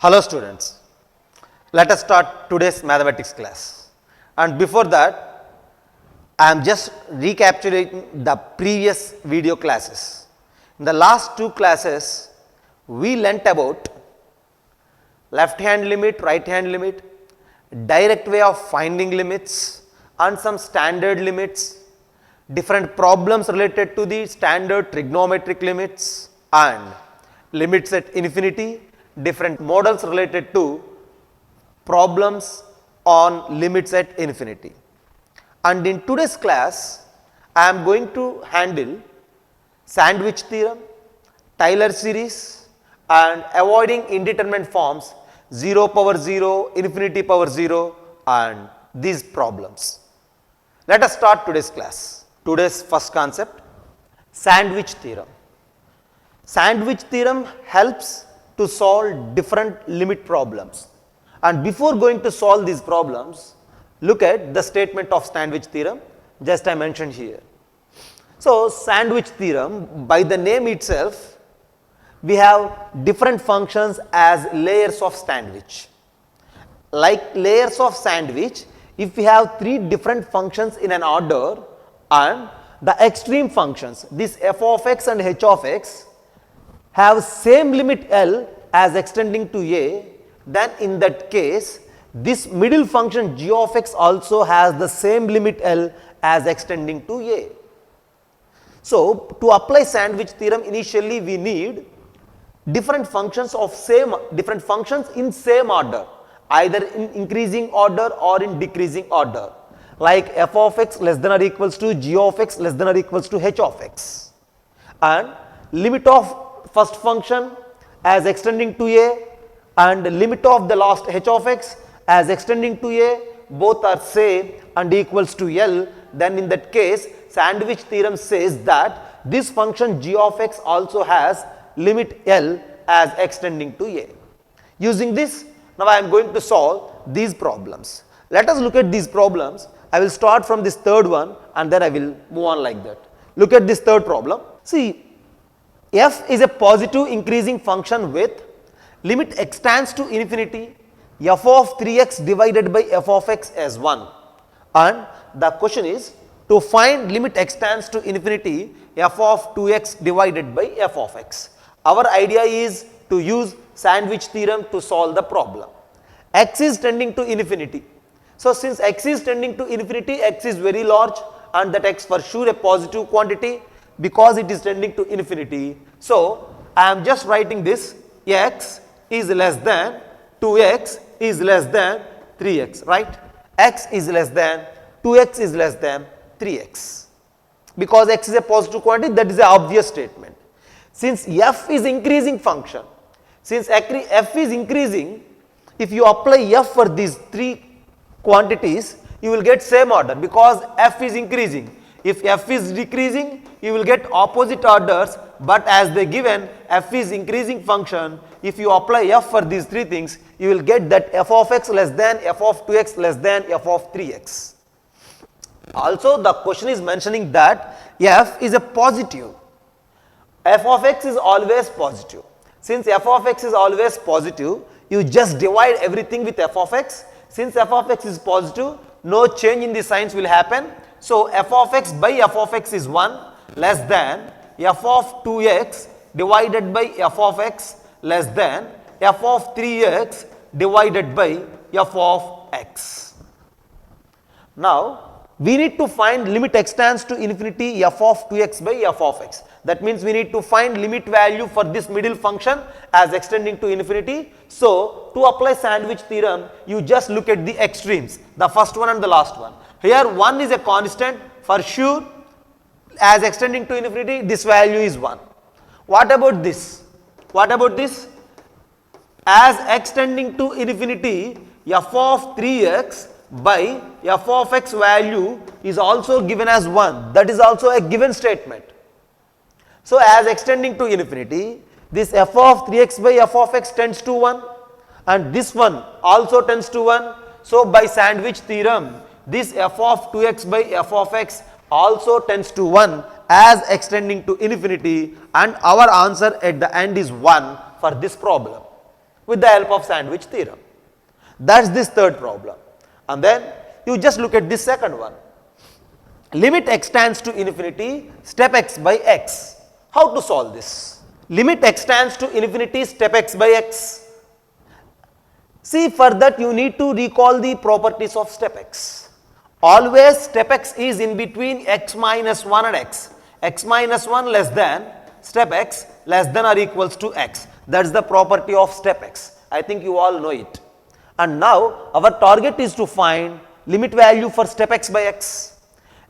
Hello students, let us start today's mathematics class, and before that I am just recapitulating the previous video classes. In the last two classes we learnt about left hand limit, right hand limit, direct way of finding limits and some standard limits, different problems related to the standard trigonometric limits and limits at infinity, different models related to problems on limits at infinity. And in today's class, I am going to handle sandwich theorem, Taylor series and avoiding indeterminate forms 0 power 0, infinity power 0 and these problems. Let us start today's class. Today's first concept, sandwich theorem. Sandwich theorem helps to solve different limit problems. And before going to solve these problems, look at the statement of sandwich theorem, just I mentioned here. So, sandwich theorem, by the name itself, we have different functions as layers of sandwich. Like layers of sandwich, if we have three different functions in an order and the extreme functions, this f of x and h of x, have same limit L as extending to a, then in that case this middle function g of x also has the same limit L as extending to a. So, to apply sandwich theorem, initially we need different functions in same order, either in increasing order or in decreasing order, like f of x less than or equals to g of x less than or equals to h of x, and limit of first function as extending to a and limit of the last h of x as extending to a, both are same and equals to L, then in that case sandwich theorem says that this function g of x also has limit L as extending to a. Using this, now I am going to solve these problems. Let us look at these problems. I will start from this third one and then I will move on like that. Look at this third problem. See, f is a positive increasing function with limit x tends to infinity, f of 3x divided by f of x as 1, and the question is to find limit x tends to infinity f of 2x divided by f of x. Our idea is to use sandwich theorem to solve the problem. X is tending to infinity. So, since x is tending to infinity, x is very large and that x for sure a positive quantity because it is tending to infinity. So, I am just writing this x is less than 2x is less than 3x, right? X is less than 2x is less than 3x. Because x is a positive quantity, that is an obvious statement. Since f is increasing function, since f is increasing, if you apply f for these three quantities, you will get same order because f is increasing. If f is decreasing, you will get opposite orders, but as they given f is increasing function, if you apply f for these three things, you will get that f of x less than f of 2x less than f of 3x. Also, the question is mentioning that f is a positive. F of x is always positive. Since f of x is always positive, you just divide everything with f of x. Since f of x is positive, no change in the signs will happen. So, f of x by f of x is 1 less than f of 2x divided by f of x less than f of 3x divided by f of x. Now, we need to find limit x tends to infinity f of 2x by f of x. That means we need to find limit value for this middle function as extending to infinity. So, to apply sandwich theorem, you just look at the extremes, the first one and the last one. Here 1 is a constant for sure, as extending to infinity this value is 1. What about this? What about this? As extending to infinity f of 3x by f of x value is also given as 1. That is also a given statement. So, as extending to infinity, this f of 3x by f of x tends to 1 and this one also tends to 1. So, by sandwich theorem, this f of 2x by f of x also tends to 1 as extending to infinity, and our answer at the end is 1 for this problem. with the help of sandwich theorem. That's this third problem. And then you just look at this second one. Limit x tends to infinity, step x by x. How to solve this? Limit x tends to infinity, step x by x. See, for that you need to recall the properties of step x. Always step x is in between x minus 1 and x. X minus 1 less than step x less than or equals to x. That is the property of step x. I think you all know it. And now our target is to find limit value for step x by x.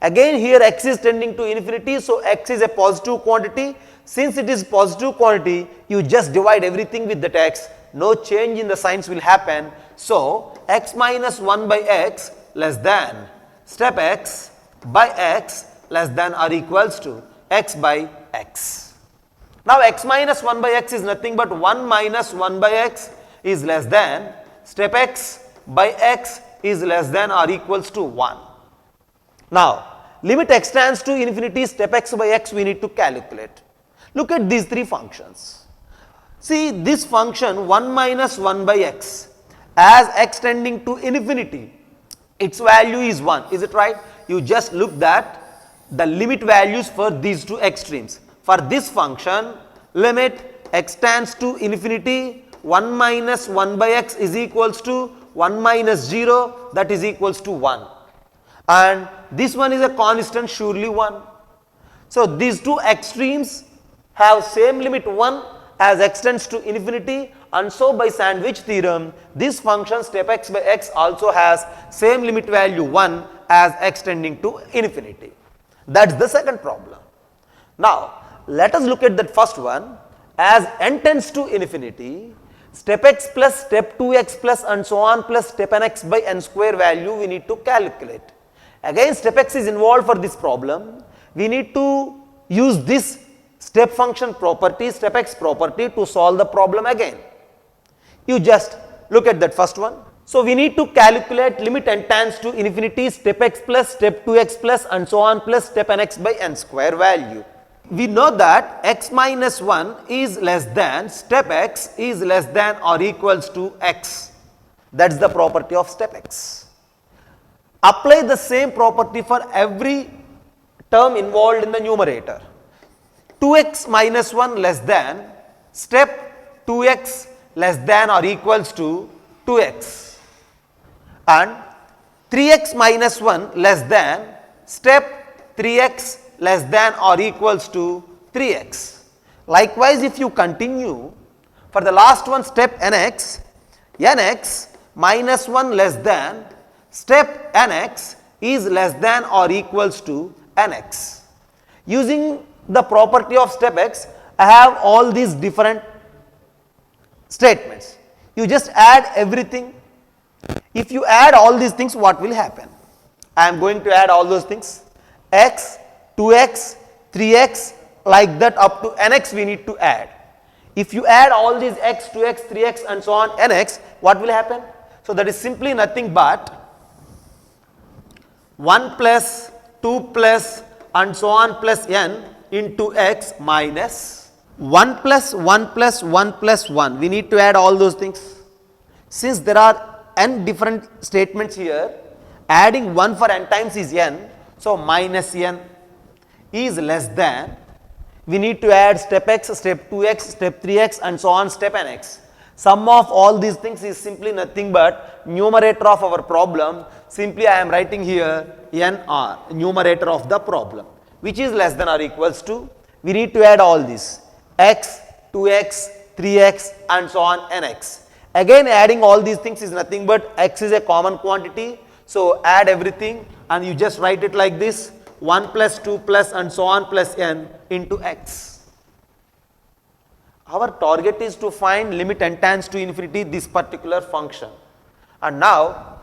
Again here x is tending to infinity, so x is a positive quantity. Since it is positive quantity, you just divide everything with that x. No change in the signs will happen. So x minus 1 by x less than step x by x less than or equals to x by x. Now x minus 1 by x is nothing but 1 minus 1 by x is less than step x by x is less than or equals to 1. Now limit x tends to infinity, step x by x we need to calculate. Look at these three functions. See this function 1 minus 1 by x, as x tending to infinity, its value is 1, is it right? You just look at the limit values for these two extremes. For this function, limit x tends to infinity, 1 minus 1 by x is equals to 1 minus 0, that is equals to 1. And this one is a constant, surely 1. So these two extremes have same limit 1 as x tends to infinity, and so by sandwich theorem this function step x by x also has same limit value 1 as x tending to infinity. That's the second problem. Now let us look at that first one. As n tends to infinity, step x plus step 2x plus and so on plus step nx by n square value we need to calculate. Again step x is involved for this problem. We need to use this step function property, step x property to solve the problem again. You just look at that first one. So we need to calculate limit n tends to infinity, step x plus step 2x plus and so on plus step nx by n square value. We know that x minus 1 is less than step x is less than or equals to x. That's the property of step x. Apply the same property for every term involved in the numerator. 2x minus 1 less than step 2x less than or equals to 2x, and 3x minus 1 less than step 3x less than or equals to 3x. Likewise, if you continue for the last one, step nx, nx minus 1 less than step nx is less than or equals to nx. Using the property of step x, I have all these different statements. You just add everything. If you add all these things, what will happen? I am going to add all those things. X, 2x, 3x, like that up to nx we need to add. If you add all these x, 2x, 3x and so on nx, what will happen? So that is simply nothing but 1 plus 2 plus and so on plus n into x minus 1 plus 1 plus 1 plus 1. We need to add all those things. Since there are n different statements here, adding 1 for n times is n, so minus n is less than, we need to add step x, step 2x, step 3x and so on step nx. Sum of all these things is simply nothing but numerator of our problem. Simply I am writing here nr, numerator of the problem, which is less than or equals to, we need to add all these x, 2x, 3x and so on nx. Again adding all these things is nothing but x is a common quantity, so add everything and you just write it like this, 1 plus 2 plus and so on plus n into x. Our target is to find limit n tends to infinity this particular function. And now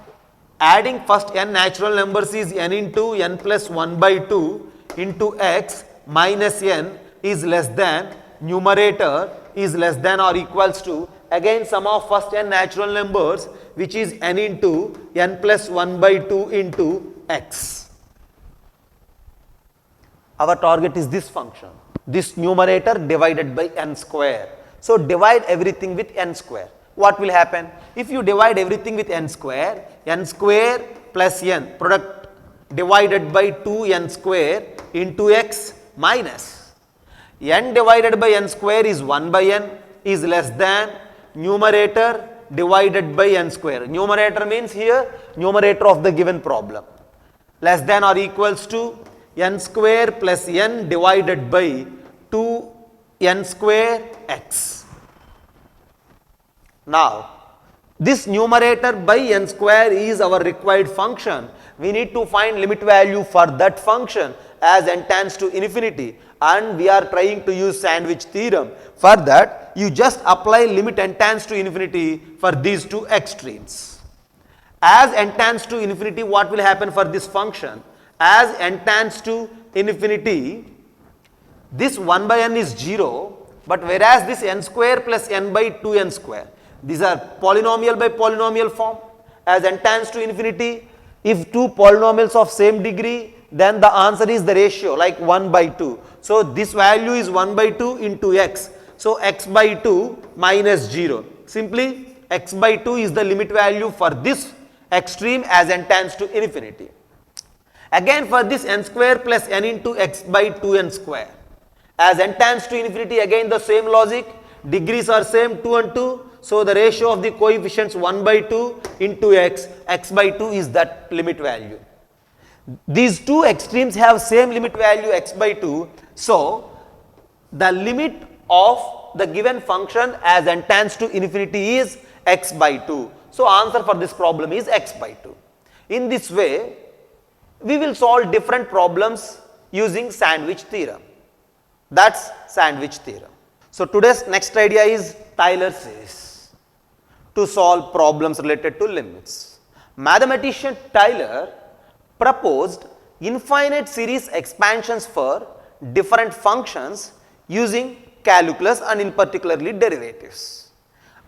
adding first n natural numbers is n into n plus 1 by 2 into x minus n is less than, numerator is less than or equals to, again sum of first n natural numbers which is n into n plus 1 by 2 into x. Our target is this function, this numerator divided by n square. So divide everything with n square. what will happen? If you divide everything with n square plus n product divided by 2n square into x minus n divided by n square is 1 by n is less than numerator divided by n square. Numerator means here numerator of the given problem, less than or equals to n square plus n divided by 2n square x. Now, this numerator by n square is our required function. We need to find limit value for that function as n tends to infinity, and we are trying to use sandwich theorem. For that, you just apply limit n tends to infinity for these two extremes. As n tends to infinity, what will happen for this function? As n tends to infinity, this 1 by n is 0, but whereas this n square plus n by 2n square, these are polynomial by polynomial form. As n tends to infinity, if two polynomials of same degree, then the answer is the ratio like 1 by 2. So, this value is 1 by 2 into x. So, x by 2 minus 0. Simply x by 2 is the limit value for this extreme as n tends to infinity. Again for this n square plus n into x by 2n square. As n tends to infinity, again the same logic, degrees are same 2 and 2. So, the ratio of the coefficients 1 by 2 into x by 2 is that limit value. These two extremes have same limit value x by 2. So, the limit of the given function as n tends to infinity is x by 2. So, answer for this problem is x by 2. In this way, we will solve different problems using sandwich theorem. That's sandwich theorem. So, today's next idea is Taylor series to solve problems related to limits. Mathematician Taylor proposed infinite series expansions for different functions using calculus and in particularly derivatives.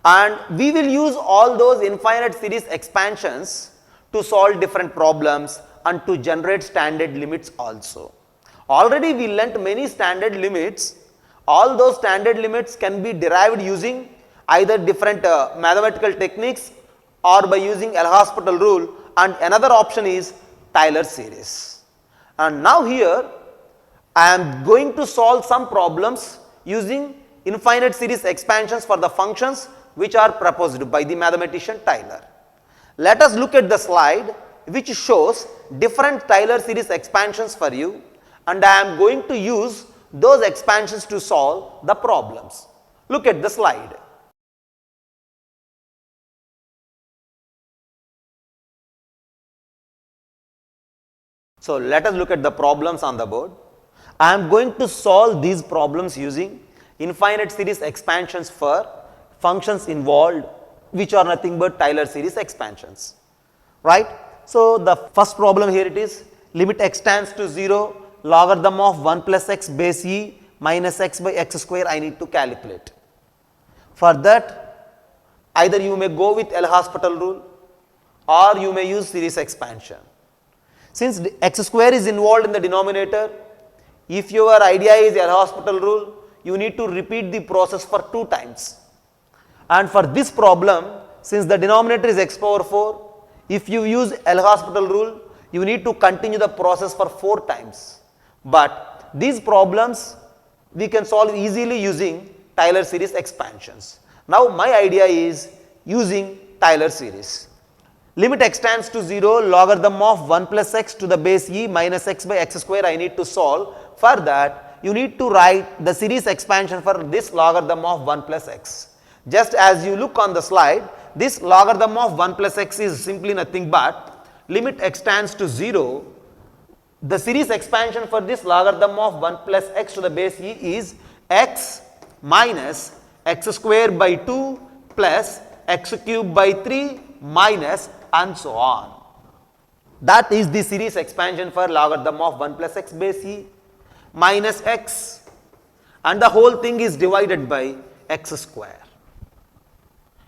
And we will use all those infinite series expansions to solve different problems and to generate standard limits also. Already we learnt many standard limits. All those standard limits can be derived using either different mathematical techniques or by using L'Hospital rule, and another option is Taylor series. And now here I am going to solve some problems using infinite series expansions for the functions which are proposed by the mathematician Taylor. Let us look at the slide which shows different Taylor series expansions for you, and I am going to use those expansions to solve the problems. Look at the slide. So, let us look at the problems on the board. I am going to solve these problems using infinite series expansions for functions involved which are nothing but Taylor series expansions, right. So, the first problem here it is limit x tends to 0, logarithm of 1 plus x base e minus x by x square I need to calculate. For that, either you may go with L'Hospital rule or you may use series expansion. Since x square is involved in the denominator, if your idea is L'Hospital rule, you need to repeat the process for 2 times. And for this problem, since the denominator is x power 4, if you use L'Hospital rule, you need to continue the process for 4 times. But these problems we can solve easily using Taylor series expansions. Now my idea is using Taylor series. Limit x tends to 0, logarithm of 1 plus x to the base e minus x by x square I need to solve. For that, you need to write the series expansion for this logarithm of 1 plus x. Just as you look on the slide, this logarithm of 1 plus x is simply nothing but limit x tends to 0. The series expansion for this logarithm of 1 plus x to the base e is x minus x square by 2 plus x cube by 3 minus and so on. That is the series expansion for logarithm of 1 plus x base e minus x, and the whole thing is divided by x square.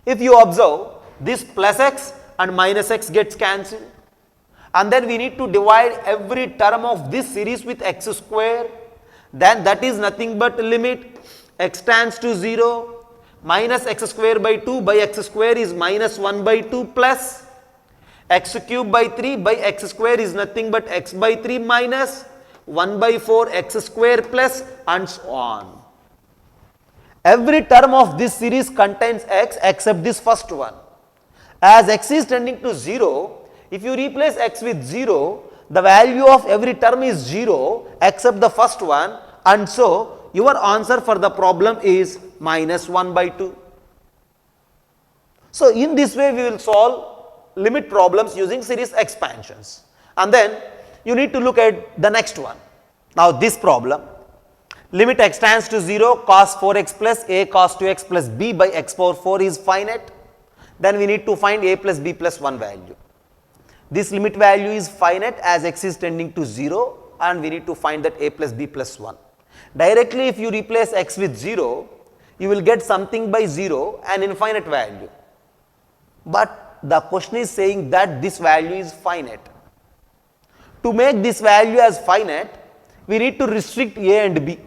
If you observe, this plus x and minus x gets cancelled, and then we need to divide every term of this series with x square, then that is nothing but limit x tends to 0 minus x square by 2 by x square is minus 1 by 2 plus x cube by 3 by x square is nothing but x by 3 minus 1 by 4 x square plus and so on. Every term of this series contains x except this first one. As x is tending to 0, if you replace x with 0, the value of every term is 0 except the first one, and so your answer for the problem is minus 1 by 2. So in this way we will solve limit problems using series expansions, and then you need to look at the next one. Now this problem, limit x tends to 0 cos 4x plus a cos 2x plus b by x power 4 is finite. Then we need to find a plus b plus 1 value. This limit value is finite as x is tending to 0, and we need to find that a plus b plus 1. Directly if you replace x with 0, you will get something by 0, an infinite value. But the question is saying that this value is finite. To make this value as finite, we need to restrict a and b.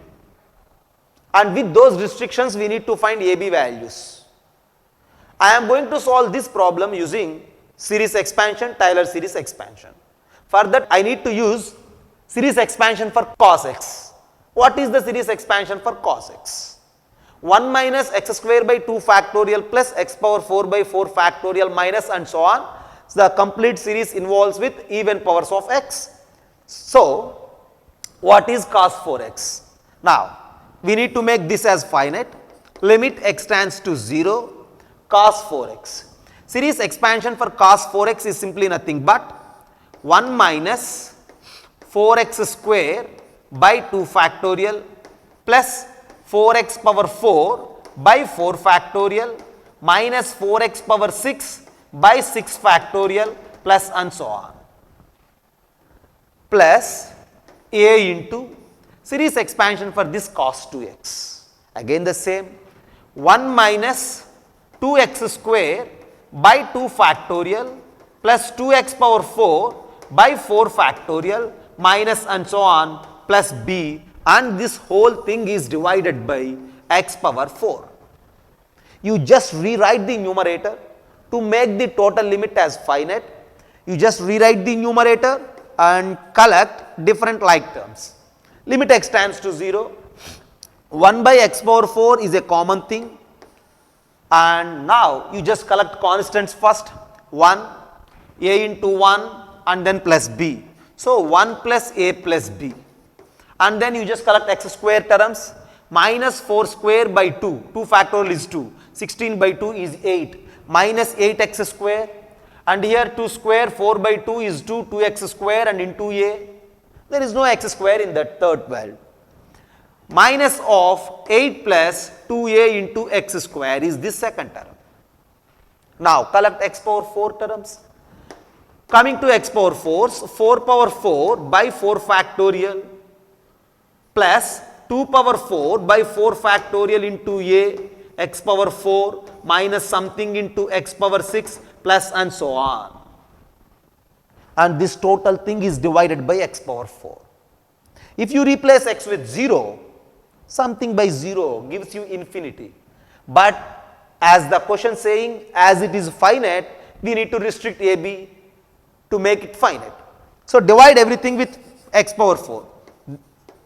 And with those restrictions, we need to find a, b values. I am going to solve this problem using series expansion, Taylor series expansion. For that, I need to use series expansion for cos x. What is the series expansion for cos x? 1 minus x square by 2 factorial plus x power 4 by 4 factorial minus and so on. So the complete series involves with even powers of x. So what is cos 4x? Now we need to make this as finite. Limit x tends to 0 cos 4x. Series expansion for cos 4x is simply nothing but 1 minus 4x square by 2 factorial plus 4x power 4 by 4 factorial minus 4x power 6 by 6 factorial plus and so on, plus a into series expansion for this cos 2x. Again the same, 1 minus 2x square by 2 factorial plus 2x power 4 by 4 factorial minus and so on plus b, and this whole thing is divided by x power 4. You just rewrite the numerator to make the total limit as finite. You just rewrite the numerator and collect different like terms. Limit x tends to 0, 1 by x power 4 is a common thing, and now you just collect constants first, 1, a into 1 and then plus b. So 1 plus a plus b, and then you just collect x square terms, minus 4 square by 2, 2 factorial is 2, 16 by 2 is 8, minus 8x square, and here 2 square 4 by 2 is 2, 2x square and into a, there is no x square in that third value. Minus of 8 plus 2a into x square is this second term. Now collect x power 4 terms. Coming to x power 4s, 4 power 4 by 4 factorial plus 2 power 4 by 4 factorial into a, x power 4 minus something into x power 6 plus and so on. And this total thing is divided by x power 4. If you replace x with 0, something by 0 gives you infinity. But as the question saying, as it is finite, we need to restrict a, b to make it finite. So divide everything with x power 4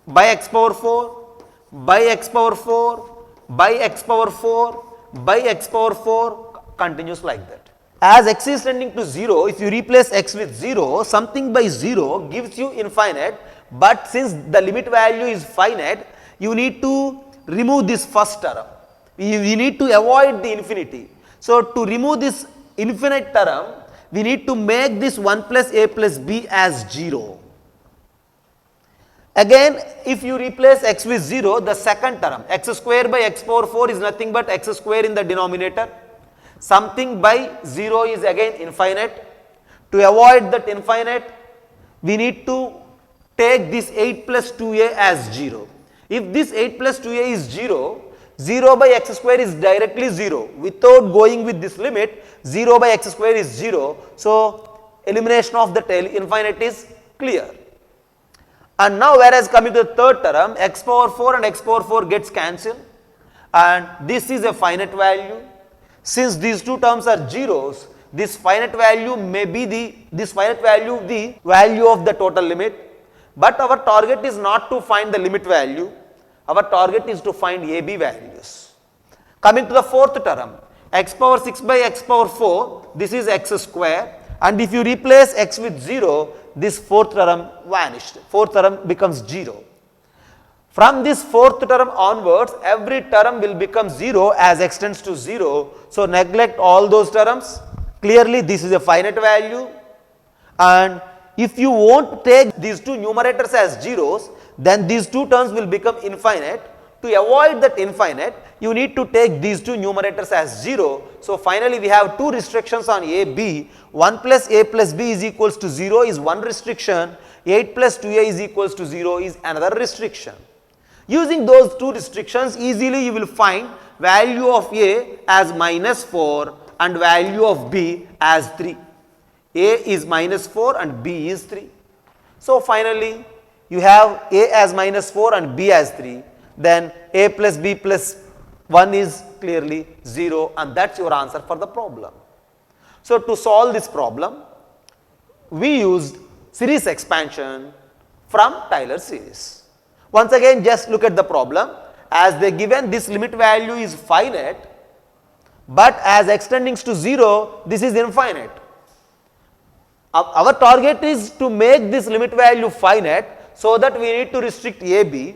by x power 4 by x power 4 by x power 4 by x power 4 continues like that. As x is tending to 0, if you replace x with 0, something by 0 gives you infinite, but since the limit value is finite, you need to remove this first term. You need to avoid the infinity. So to remove this infinite term, we need to make this 1 plus a plus b as 0. Again, if you replace x with 0, the second term, x square by x power 4 is nothing but x square in the denominator. Something by 0 is again infinite. To avoid that infinite, we need to take this 8 plus 2a as 0. If this 8 plus 2a is 0, 0 by x square is directly 0. Without going with this limit, 0 by x square is 0. So elimination of the infinite is clear. And now whereas coming to the third term, x power 4 and x power 4 gets cancelled, and this is a finite value. Since these two terms are zeros, this finite value may be the value of the total limit, but our target is not to find the limit value. Our target is to find AB values. Coming to the fourth term, x power 6 by x power 4, this is x square, and if you replace x with 0, this fourth term vanished. Fourth term becomes 0. From this fourth term onwards, every term will become 0 as x tends to 0. So neglect all those terms. Clearly this is a finite value, and if you won't take these two numerators as zeros, then these two terms will become infinite. To avoid that infinite, you need to take these two numerators as 0. So finally we have two restrictions on a, b. 1 plus a plus b is equals to 0 is one restriction, 8 plus 2a is equals to 0 is another restriction. Using those two restrictions, easily you will find value of a as minus 4 and value of b as 3. A is minus 4 and b is 3. So finally you have a as minus 4 and b as 3. Then a plus b plus 1 is clearly 0, and that's your answer for the problem. So to solve this problem, we used series expansion from Taylor series. Once again, just look at the problem. As they given, this limit value is finite, but as x tending to 0, this is infinite. Our target is to make this limit value finite, so that we need to restrict AB.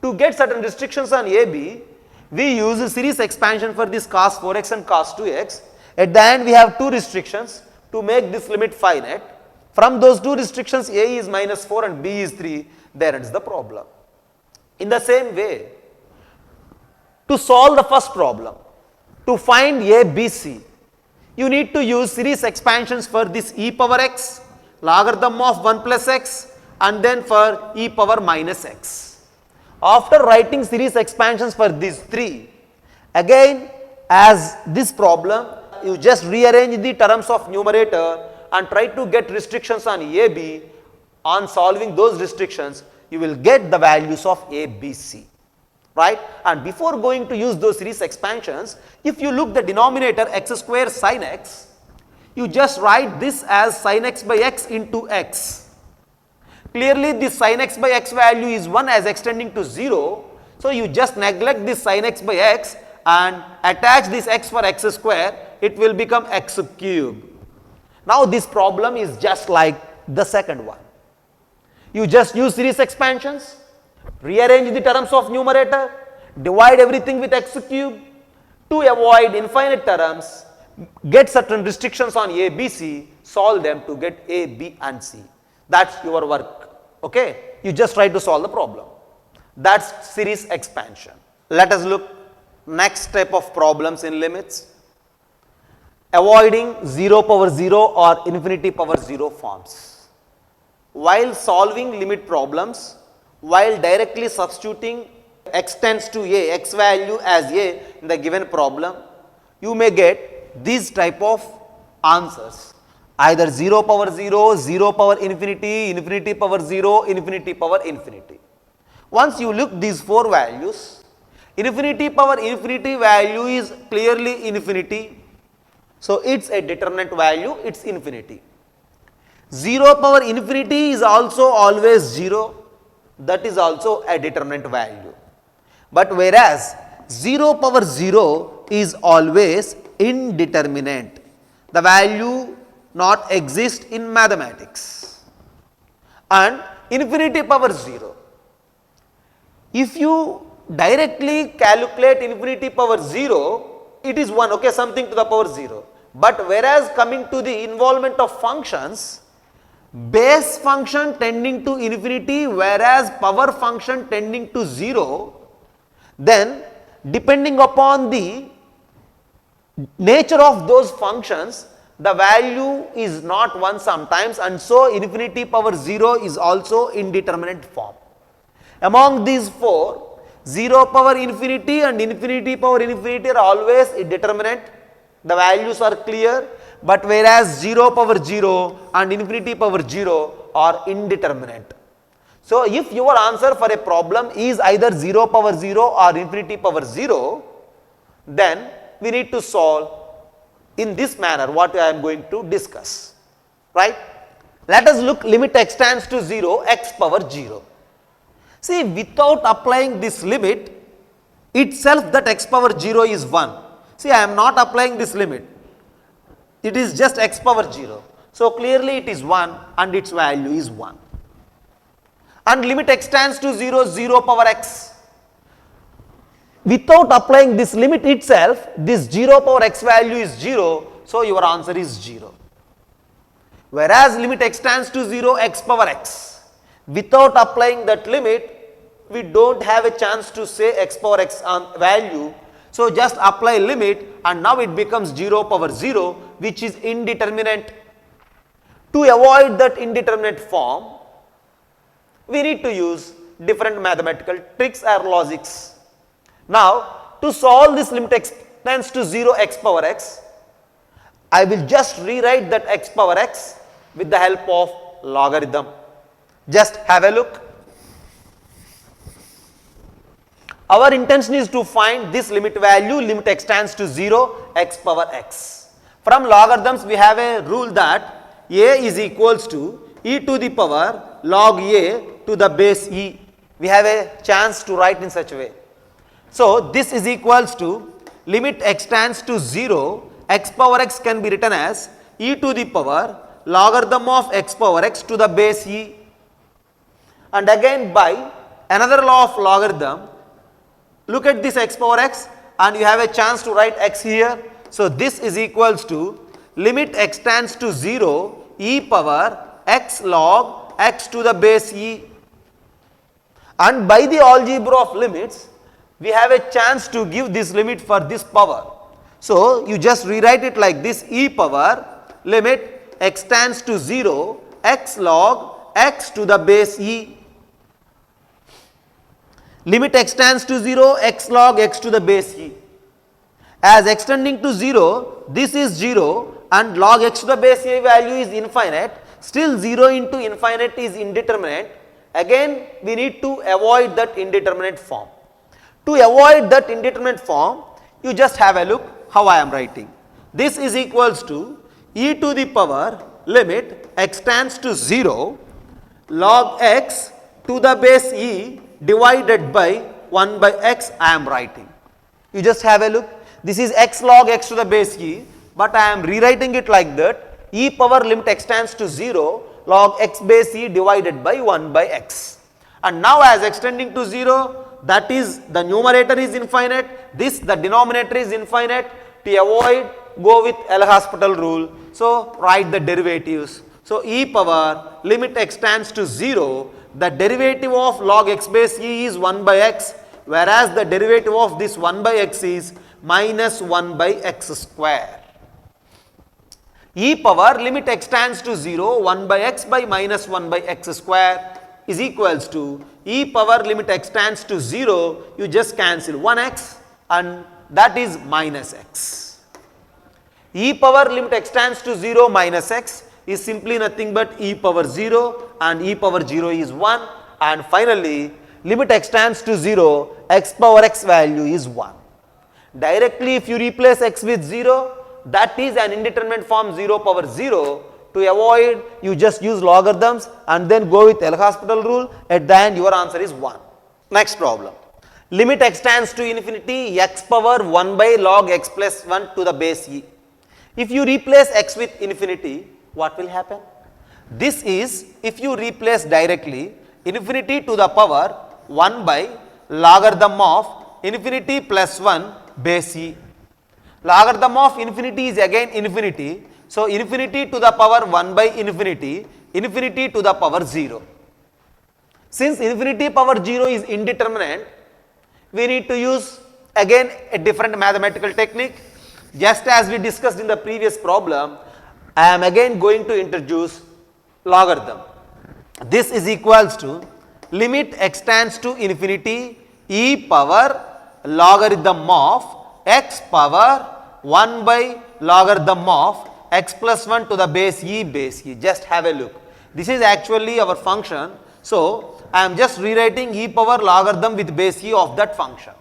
To get certain restrictions on AB, we use series expansion for this cos 4x and cos 2x. At the end, we have two restrictions to make this limit finite. From those two restrictions, A is minus 4 and B is 3, there ends the problem. In the same way, to solve the first problem, to find A, B, C, you need to use series expansions for this e power x, logarithm of 1 plus x, and then for e power minus x. After writing series expansions for these three, again as this problem, you just rearrange the terms of numerator and try to get restrictions on AB. On solving those restrictions, you will get the values of A, B, C. Right? And before going to use those series expansions, if you look the denominator x square sin x, you just write this as sin x by x into x. Clearly this sin x by x value is 1 as x tending to 0. So you just neglect this sin x by x and attach this x for x square, it will become x cube. Now this problem is just like the second one. You just use series expansions, rearrange the terms of numerator, divide everything with x cube. To avoid infinite terms, get certain restrictions on A, B, C, solve them to get A, B and C. That's your work. Okay, you just try to solve the problem. That's series expansion. Let us look next type of problems in limits. Avoiding 0 power 0 or infinity power 0 forms. While solving limit problems, while directly substituting x tends to a, x value as a in the given problem, you may get these type of answers. Either 0 power 0, 0 power infinity, infinity power 0, infinity power infinity. Once you look these four values, infinity power infinity value is clearly infinity. So it's a determinant value, it's infinity. 0 power infinity is also always 0, that is also a determinant value. But whereas 0 power 0 is always indeterminate, the value not exist in mathematics. And infinity power 0, if you directly calculate infinity power 0, it is 1, okay, something to the power 0. But whereas coming to the involvement of functions, base function tending to infinity whereas power function tending to 0, then depending upon the nature of those functions, the value is not 1 sometimes, and so infinity power 0 is also indeterminate form. Among these four, 0 power infinity and infinity power infinity are always indeterminate, the values are clear, but whereas 0 power 0 and infinity power 0 are indeterminate. So if your answer for a problem is either 0 power 0 or infinity power 0, then we need to solve in this manner what I am going to discuss, right. Let us look limit x tends to 0 x power 0. See, without applying this limit itself that x power 0 is 1. See, I am not applying this limit, it is just x power 0. So, clearly it is 1 and its value is 1. And limit x tends to 0, 0 power x. Without applying this limit itself, this 0 power x value is 0, so your answer is 0. Whereas limit x tends to 0 x power x, without applying that limit, we don't have a chance to say x power x value. So, just apply limit and now it becomes 0 power 0, which is indeterminate. To avoid that indeterminate form, we need to use different mathematical tricks or logics. Now, to solve this limit x tends to 0 x power x, I will just rewrite that x power x with the help of logarithm. Just have a look. Our intention is to find this limit value, limit x tends to 0 x power x. From logarithms we have a rule that a is equals to e to the power log a to the base e. We have a chance to write in such a way. So, this is equals to limit x tends to 0 x power x can be written as e to the power logarithm of x power x to the base e. And again by another law of logarithm, look at this x power x and you have a chance to write x here. So, this is equals to limit x tends to 0 e power x log x to the base e. And by the algebra of limits, we have a chance to give this limit for this power. So, you just rewrite it like this, e power limit x tends to 0 x log x to the base e. Limit x tends to 0 x log x to the base e. As x tending to 0, this is 0 and log x to the base e value is infinite, still 0 into infinite is indeterminate. Again we need to avoid that indeterminate form. To avoid that indeterminate form, you just have a look how I am writing. This is equals to e to the power limit x tends to 0 log x to the base e divided by 1 by x I am writing. You just have a look. This is x log x to the base e, but I am rewriting it like that, e power limit x tends to 0 log x base e divided by 1 by x. And now as x tending to 0, that is the numerator is infinite, this the denominator is infinite. To avoid, go with L'Hospital rule. So, write the derivatives. So, e power limit x tends to 0, the derivative of log x base e is 1 by x, whereas the derivative of this 1 by x is minus 1 by x square. E power limit x tends to 0, 1 by x by minus 1 by x square is equals to e power limit x tends to 0, you just cancel 1x and that is minus x. E power limit x tends to 0 minus x is simply nothing but e power 0 and e power 0 is 1, and finally limit x tends to 0 x power x value is 1. Directly if you replace x with 0, that is an indeterminate form 0 power 0. To avoid, you just use logarithms and then go with L'Hospital rule. At the end your answer is 1. Next problem. Limit x tends to infinity x power 1 by log x plus 1 to the base e. If you replace x with infinity, what will happen? This is if you replace directly infinity to the power 1 by logarithm of infinity plus 1 base e. Logarithm of infinity is again infinity. So, infinity to the power 1 by infinity, infinity to the power 0. Since infinity power 0 is indeterminate, we need to use again a different mathematical technique. Just as we discussed in the previous problem, I am again going to introduce logarithm. This is equals to limit x tends to infinity e power logarithm of x power 1 by logarithm of x plus 1 to the base e base e. Just have a look. This is actually our function. So, I am just rewriting e power logarithm with base e of that function.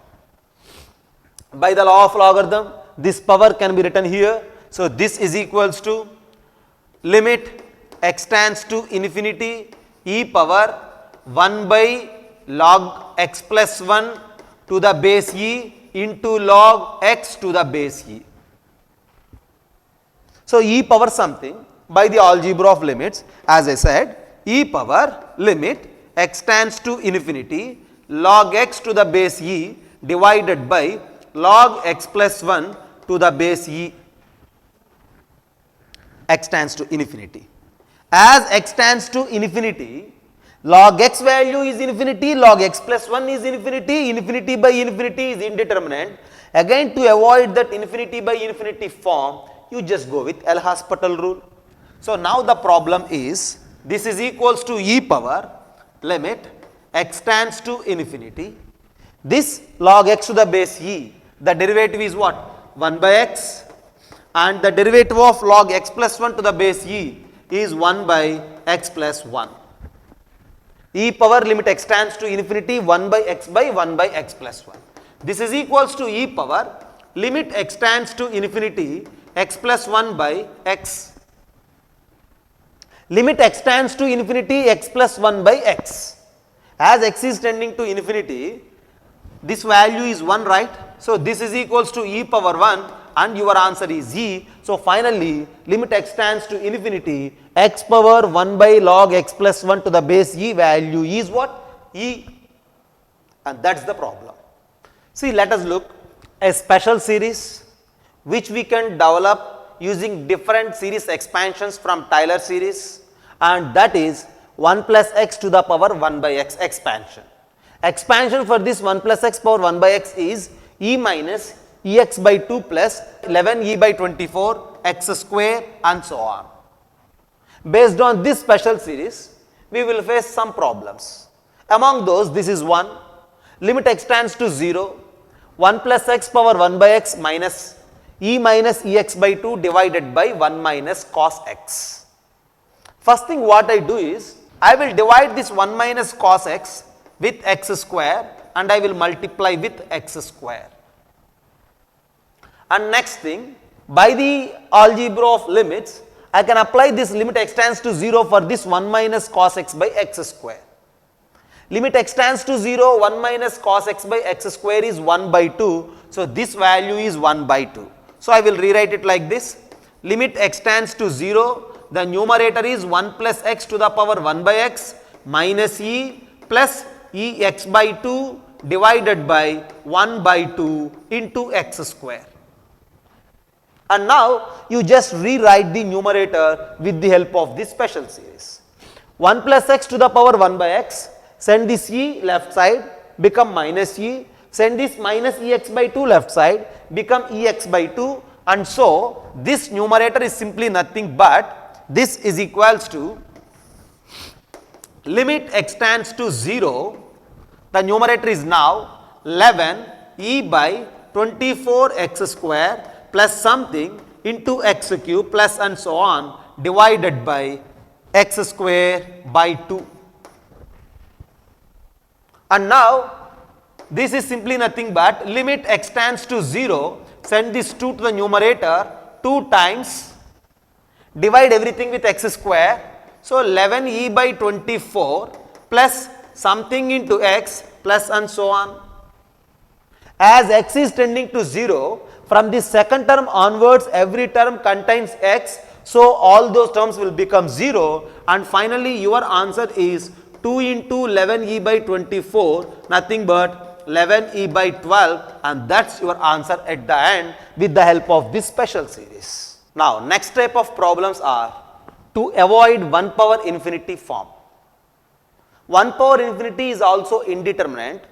by the law of logarithm, this power can be written here. So, this is equals to limit x tends to infinity e power 1 by log x plus 1 to the base e into log x to the base e. So, e power something by the algebra of limits, as I said, e power limit x tends to infinity log x to the base e divided by log x plus 1 to the base e, x tends to infinity. As x tends to infinity, log x value is infinity, log x plus 1 is infinity, infinity by infinity is indeterminate. Again, to avoid that infinity by infinity form, you just go with L'Hospital rule. So, now the problem is, this is equals to e power limit x tends to infinity. This log x to the base e, the derivative is what? 1 by x, and the derivative of log x plus 1 to the base e is 1 by x plus 1. E power limit x tends to infinity 1 by x plus 1. This is equals to e power limit x tends to infinity x plus 1 by x. Limit x tends to infinity x plus 1 by x. As x is tending to infinity, this value is 1, right? So, this is equals to e power 1 and your answer is e. So, finally, limit x tends to infinity x power 1 by log x plus 1 to the base e value is what? E, and that is the problem. See, let us look a special series which we can develop using different series expansions from Taylor series, and that is 1 plus x to the power 1 by x expansion. Expansion for this 1 plus x power 1 by x is e minus ex by 2 plus 11 e by 24 x square and so on. Based on this special series, we will face some problems. Among those, this is one, limit x tends to 0, 1 plus x power 1 by x minus e minus ex by 2 divided by 1 minus cos x. First thing what I do is, I will divide this 1 minus cos x with x square and I will multiply with x square. And next thing, by the algebra of limits, I can apply this limit x tends to 0 for this 1 minus cos x by x square. Limit x tends to 0, 1 minus cos x by x square is 1 by 2. So, this value is 1 by 2. So, I will rewrite it like this. Limit x tends to 0, the numerator is 1 plus x to the power 1 by x minus e plus e x by 2 divided by 1 by 2 into x square. And now, you just rewrite the numerator with the help of this special series. 1 plus x to the power 1 by x, send this e left side, become minus e, send this minus ex by 2 left side, become ex by 2, and so this numerator is simply nothing but this is equals to limit x tends to 0, the numerator is now 11 e by 24 x square plus something into x cube plus and so on divided by x square by 2. And now, this is simply nothing but limit x tends to 0, send this 2 to the numerator 2 times, divide everything with x square. So, 11 e by 24 plus something into x plus and so on. As x is tending to 0, from the second term onwards every term contains x. So, all those terms will become 0 and finally, your answer is 2 into 11 e by 24 nothing but 11 e by 12, and that is your answer at the end with the help of this special series. Now, next type of problems are to avoid 1 power infinity form. 1 power infinity is also indeterminate.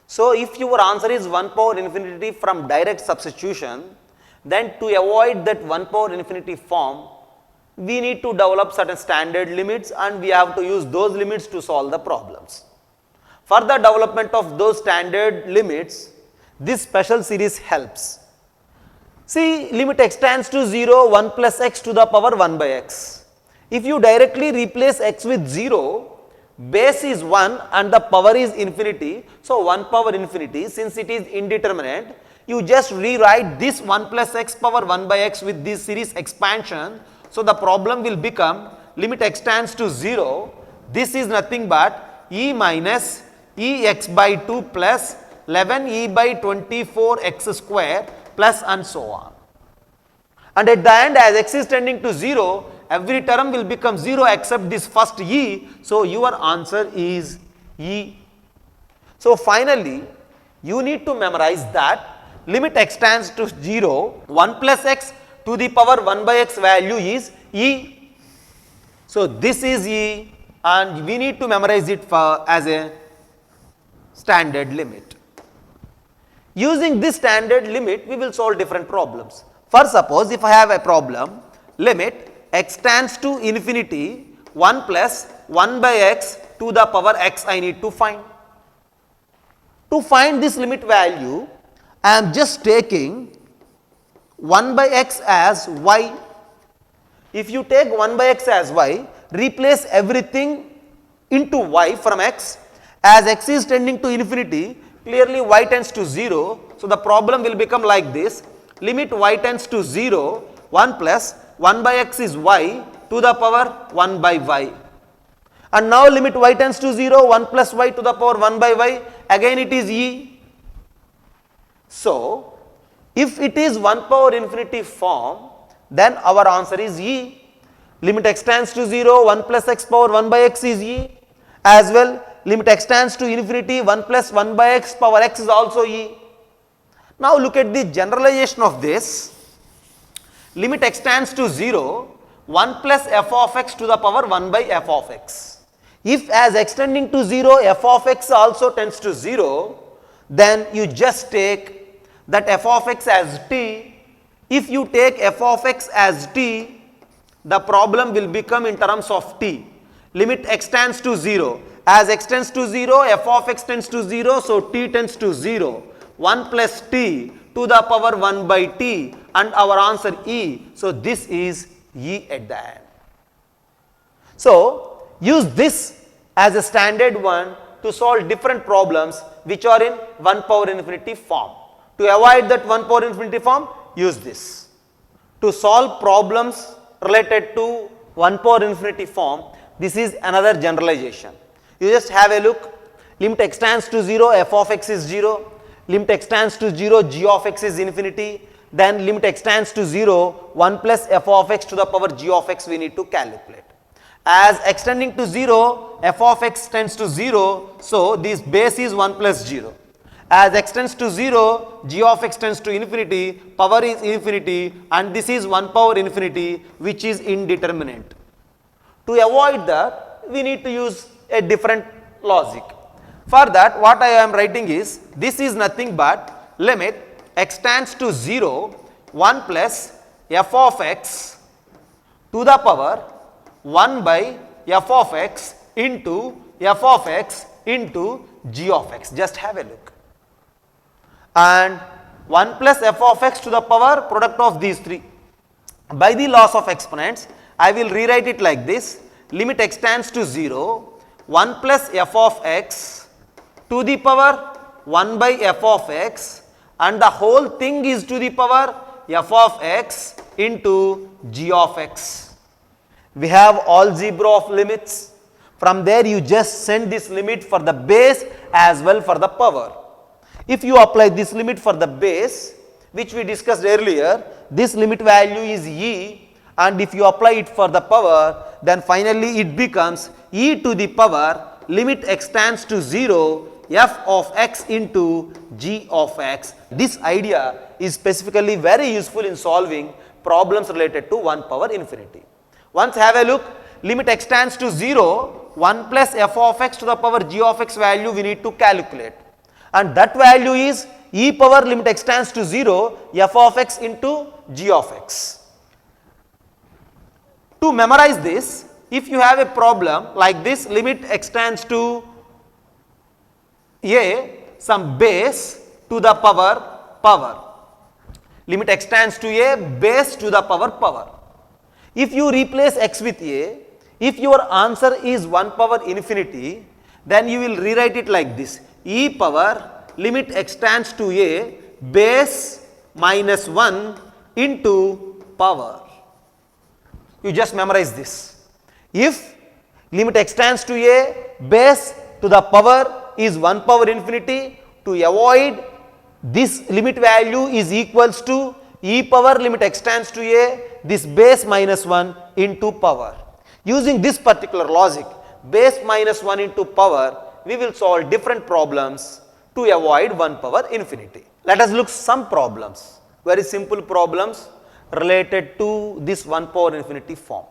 So, if your answer is 1 power infinity from direct substitution, then to avoid that 1 power infinity form, we need to develop certain standard limits and we have to use those limits to solve the problems. For the development of those standard limits, this special series helps. See, limit x tends to 0, 1 plus x to the power 1 by x. If you directly replace x with 0, base is 1 and the power is infinity. So, 1 power infinity, since it is indeterminate, you just rewrite this 1 plus x power 1 by x with this series expansion. So the problem will become limit x tends to 0. This is nothing but e minus e x by 2 plus 11 e by 24 x square plus and so on. And at the end, as x is tending to 0, every term will become 0 except this first e. So your answer is e. So finally, you need to memorize that limit x tends to 0, 1 plus x to the power 1 by x value is e. So this is e, and we need to memorize it as a standard limit. Using this standard limit, we will solve different problems. First, suppose if I have a problem, limit x tends to infinity 1 plus 1 by x to the power x I need to find. To find this limit value, I am just taking 1 by x as y. If you take 1 by x as y, replace everything into y from x. As x is tending to infinity, clearly y tends to 0. So the problem will become like this. Limit y tends to 0, 1 plus 1 by x is y to the power 1 by y. And now limit y tends to 0, 1 plus y to the power 1 by y, again it is e. So, if it is 1 power infinity form, then our answer is e. Limit x tends to 0, 1 plus x power 1 by x is e. As well, limit x tends to infinity, 1 plus 1 by x power x is also e. Now look at the generalization of this. Limit x tends to 0, 1 plus f of x to the power 1 by f of x. If as x tending to 0, f of x also tends to 0, then you just take that f of x as t. If you take f of x as t, the problem will become in terms of t. Limit x tends to 0. As x tends to 0, f of x tends to 0, so t tends to 0. 1 plus t to the power 1 by t, and our answer e. So this is e at the end. So use this as a standard one to solve different problems which are in 1 power infinity form. To avoid that 1 power infinity form, use this. To solve problems related to 1 power infinity form, this is another generalization. You just have a look. Limit x tends to 0, f of x is 0. Limit x tends to 0, g of x is infinity. Then limit x tends to 0, 1 plus f of x to the power g of x we need to calculate. As x tending to 0, f of x tends to 0, so this base is 1 plus 0. As x tends to 0, g of x tends to infinity, power is infinity, and this is 1 power infinity, which is indeterminate. To avoid that, we need to use a different logic. For that, what I am writing is, this is nothing but limit x tends to 0, 1 plus f of x to the power 1 by f of x into f of x into g of x. Just have a look. And 1 plus f of x to the power product of these three. By the laws of exponents, I will rewrite it like this. Limit x tends to 0, 1 plus f of x to the power 1 by f of x, and the whole thing is to the power f of x into g of x. We have algebra of limits. From there you just send this limit for the base as well for the power. If you apply this limit for the base, which we discussed earlier, this limit value is e, and if you apply it for the power, then finally it becomes e to the power limit x tends to 0, f of x into g of x. This idea is specifically very useful in solving problems related to 1 power infinity. Once have a look, limit x tends to 0, 1 plus f of x to the power g of x value we need to calculate. And that value is e power limit x tends to 0, f of x into g of x. To memorize this, if you have a problem like this, limit x tends to a some base to the power. Limit x tends to a base to the power. If you replace x with a, if your answer is 1 power infinity, then you will rewrite it like this: e power limit x tends to a base minus 1 into power. You just memorize this. If limit x tends to a, base to the power is 1 power infinity, to avoid this limit value is equals to e power limit x tends to a, this base minus 1 into power. Using this particular logic, base minus 1 into power, we will solve different problems to avoid 1 power infinity. Let us look some problems, very simple problems related to this 1 power infinity form.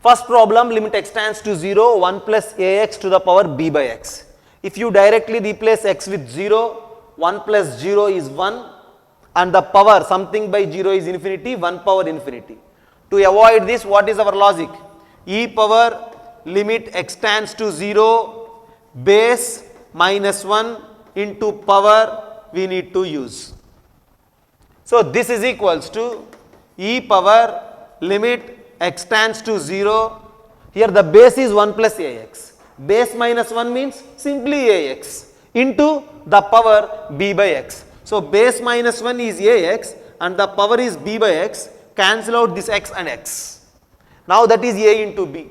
First problem, limit x tends to 0, 1 plus ax to the power b by x. If you directly replace x with 0, 1 plus 0 is 1 and the power something by 0 is infinity, 1 power infinity. To avoid this, what is our logic? E power limit x tends to 0, base minus 1 into power we need to use. So, this is equals to e power limit x tends to 0, here the base is 1 plus ax, base minus 1 means simply ax into the power b by x. So, base minus 1 is ax and the power is b by x, cancel out this x and x. Now, that is a into b.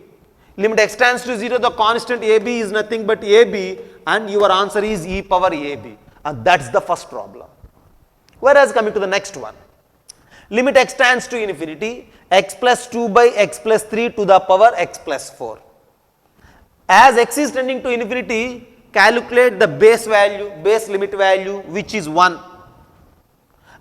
Limit x tends to 0, the constant ab is nothing but ab and your answer is e power ab, and that is the first problem. Whereas coming to the next one, limit x tends to infinity, x plus 2 by x plus 3 to the power x plus 4. As x is tending to infinity, calculate the base value, base limit value which is 1.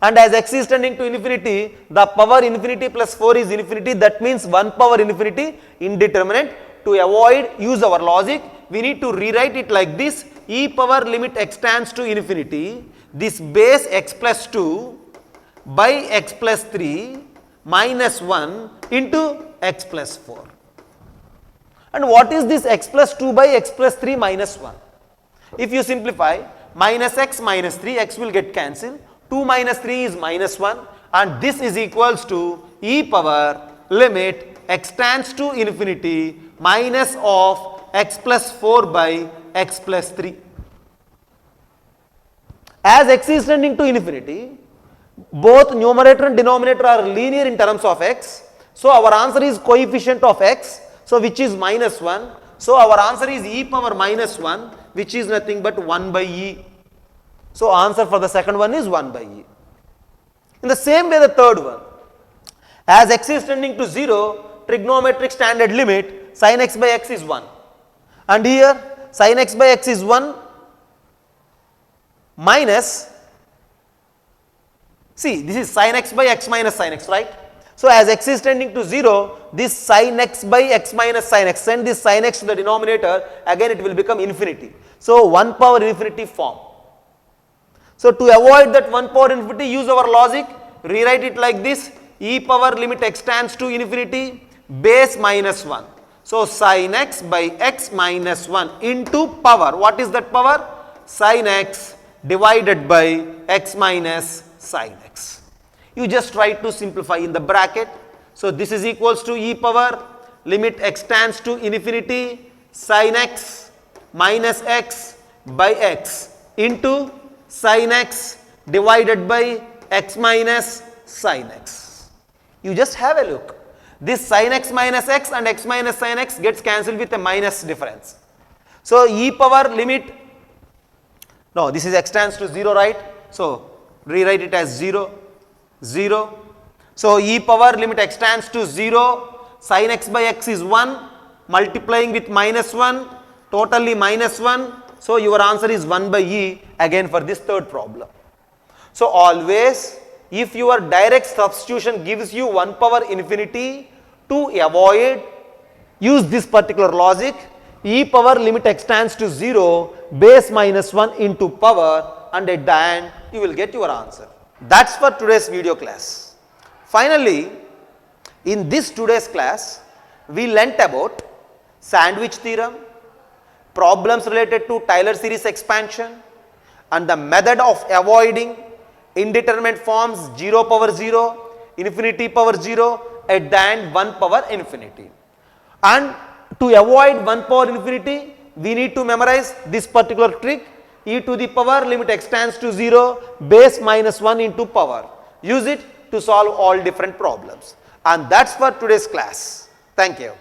And as x is tending to infinity, the power infinity plus 4 is infinity, that means 1 power infinity indeterminate. To avoid, use our logic, we need to rewrite it like this, e power limit x tends to infinity, this base x plus 2 by x plus 3 minus 1 into x plus 4. And what is this x plus 2 by x plus 3 minus 1? If you simplify, minus x minus 3, x will get cancelled, 2 minus 3 is minus 1 and this is equals to e power limit x tends to infinity minus of x plus 4 by x plus 3. As x is tending to infinity, both numerator and denominator are linear in terms of x. So, our answer is coefficient of x, so which is minus 1. So, our answer is e power minus 1, which is nothing but 1 by e. So, answer for the second one is 1 by e. In the same way, the third one, as x is tending to 0, trigonometric standard limit sin x by x is 1. And here sin x by x is 1 minus, see this is sin x by x minus sin x, right. So, as x is tending to 0, this sin x by x minus sin x, send this sin x to the denominator, again it will become infinity. So, 1 power infinity form. So, to avoid that 1 power infinity, use our logic, rewrite it like this, e power limit x tends to infinity, base minus 1. So, sin x by x minus 1 into power, what is that power? Sin x divided by x minus sin x. You just try to simplify in the bracket. So, this is equals to e power limit x tends to infinity sin x minus x by x into sin x divided by x minus sin x. You just have a look. This sin x minus x and x minus sin x gets cancelled with a minus difference. So, e power limit, no, this is x tends to 0, right. So, rewrite it as 0, 0. So, e power limit x tends to 0, sin x by x is 1, multiplying with minus 1, totally minus 1. So, your answer is 1 by e again for this third problem. So, always if your direct substitution gives you 1 power infinity, to avoid, use this particular logic, e power limit x tends to 0, base minus 1 into power, and at the end you will get your answer. That is for today's video class. Finally, in this today's class, we learnt about sandwich theorem, problems related to Taylor series expansion, and the method of avoiding indeterminate forms 0 power 0, infinity power 0, at the end 1 power infinity. And to avoid 1 power infinity, we need to memorize this particular trick. e to the power limit x tends to 0 base minus 1 into power. Use it to solve all different problems. And that's for today's class. Thank you.